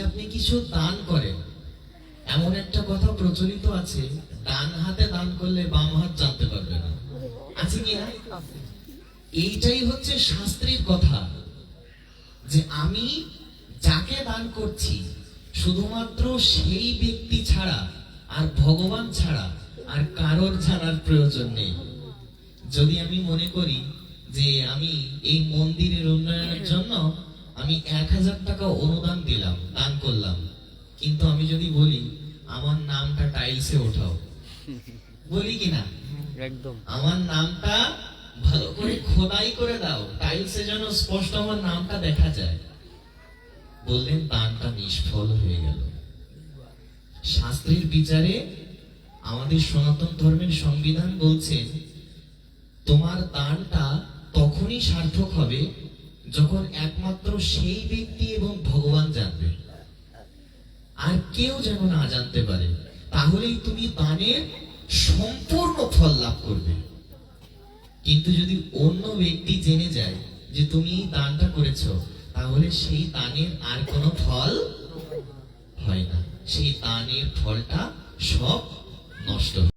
আপনি কিছু দান করেন, এমন একটা কথা প্রচলিত আছে, ডান হাতে দান করলে বাম হাত জানতে পারবে না, আছে কি না? এইটাই হচ্ছে শাস্ত্রের কথা, যে আমি যাকে দান করছি শুধুমাত্র সেই ব্যক্তি ছাড়া আর ভগবান ছাড়া আর কারোর জানার প্রয়োজন নেই। যদি আমি মনে করি যে আমি এই মন্দিরের উন্নয়নের জন্য আমি 1000 টাকা অনুদান দিলাম, দান করলাম, কিন্তু আমি যদি বলি আমার নামটা টাইলসে ওঠাও, বলি কিনা? একদম। আমার নামটা ভালো করে খোদাই করে দাও, টাইলসে যেন স্পষ্ট আমার নামটা দেখা যায়, বললেন দানটা নিষ্ফল হয়ে গেল। শাস্ত্রের বিচারে আমাদের সনাতন ধর্মের সংবিধান বলছে তোমার দানটা তখনই সার্থক হবে যখন একমাত্র সেই ব্যক্তি এবং ভগবান জানবে, আর কেউ যেন না জানতে পারে, তাহলেই তুমি দানের সম্পূর্ণ ফল লাভ করবে। কিন্তু যদি অন্য ব্যক্তি জেনে যায় যে তুমি এই দানটা করেছো, তাহলে সেই দানের আর কোনো ফল হয় না, সেই দানের ফলটা সব নষ্ট হয়।